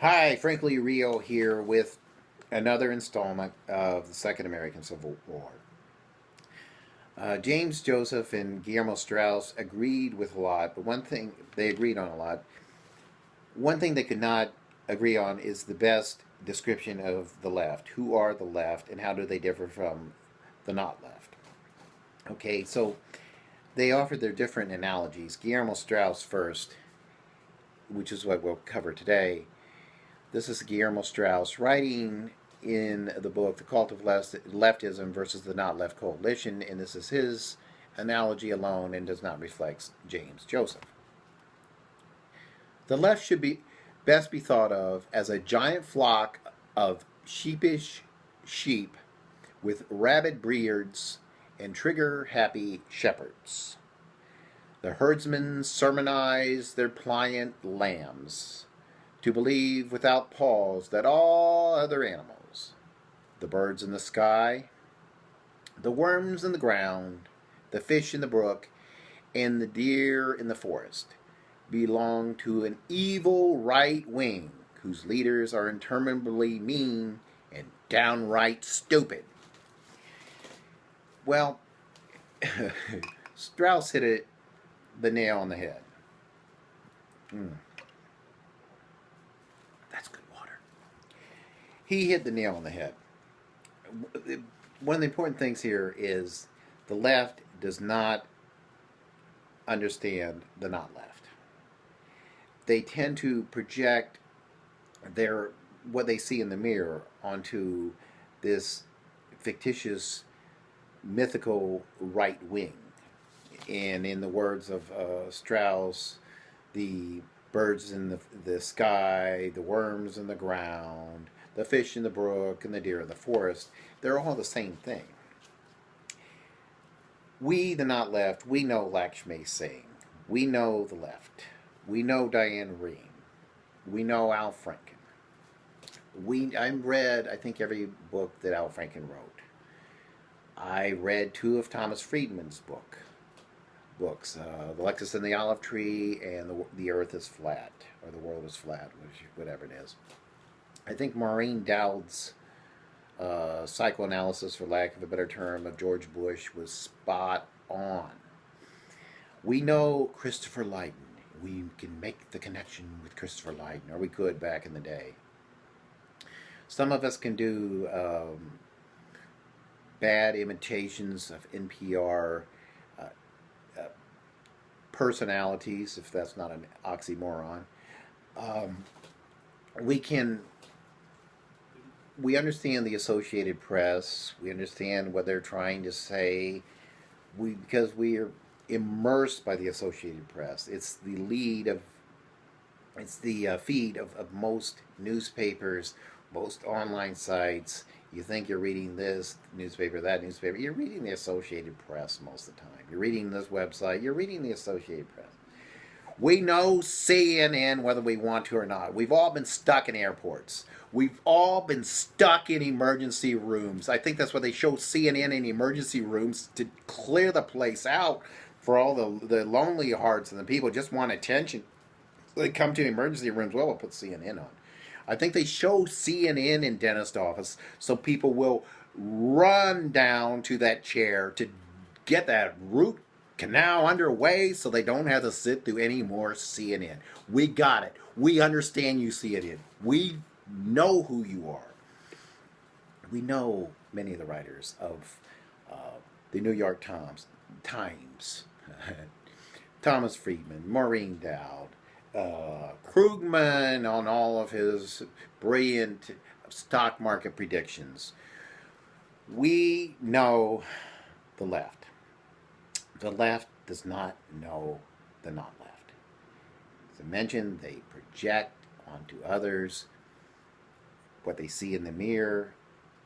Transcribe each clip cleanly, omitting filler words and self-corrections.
Hi, Frankly Rio here with another installment of the Second American Civil War. James Joseph and Guillermo Strauss agreed with a lot, but one thing they agreed on a lot. One thing they could not agree on is the best description of the left. Who are the left, and how do they differ from the not left? Okay, so they offered their different analogies. Guillermo Strauss first, which is what we'll cover today. This is Guillermo Strauss writing in the book The Cult of Leftism versus the Not Left Coalition, and this is his analogy alone and does not reflect James Joseph. The left should be best be thought of as a giant flock of sheepish sheep with rabid beards and trigger-happy shepherds. The herdsmen sermonize their pliant lambs to believe without pause that all other animals, the birds in the sky, the worms in the ground, the fish in the brook, and the deer in the forest, belong to an evil right wing whose leaders are interminably mean and downright stupid. Well, Strauss hit the nail on the head. That's good water. He hit the nail on the head. One of the important things here is the left does not understand the not left. They tend to project what they see in the mirror onto this fictitious, mythical right wing. And in the words of Strauss, the birds in the sky, the worms in the ground, the fish in the brook, and the deer in the forest, they're all the same thing. We, the not left, we know Lakshmi Singh. We know the left. We know Diane Rehm. We know Al Franken. I've read, I think, every book that Al Franken wrote. I read 2 of Thomas Friedman's books, The Lexus and the Olive Tree, and The Earth is Flat, or The World is Flat, whatever it is. I think Maureen Dowd's psychoanalysis, for lack of a better term, of George Bush was spot on. We know Christopher Lydon. We can make the connection with Christopher Lydon, or we could back in the day. Some of us can do bad imitations of NPR personalities, if that's not an oxymoron. We understand the Associated Press. We understand what they're trying to say. Because we are immersed by the Associated Press. It's the feed of most newspapers, most online sites. You think you're reading this newspaper, that newspaper. You're reading the Associated Press most of the time. You're reading this website. You're reading the Associated Press. We know CNN whether we want to or not. We've all been stuck in airports. We've all been stuck in emergency rooms. I think that's why they show CNN in emergency rooms, to clear the place out for all the lonely hearts and the people who just want attention. They come to emergency rooms. Well, we'll put CNN on. I think they show CNN in dentist office so people will run down to that chair to get that root canal underway so they don't have to sit through any more CNN. We got it. We understand you, CNN. We know who you are. We know many of the writers of the New York Times, Thomas Friedman, Maureen Dowd, Krugman on all of his brilliant stock market predictions. We know the left. The left does not know the not left. As I mentioned, they project onto others what they see in the mirror,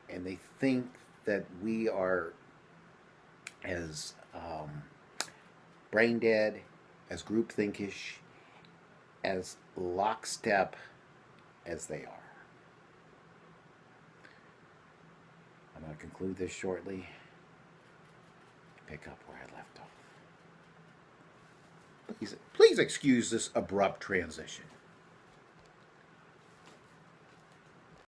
and they think that we are as brain dead, as groupthinkish, as lockstep as they are. I'm going to conclude this shortly and pick up where I left off. Please excuse this abrupt transition.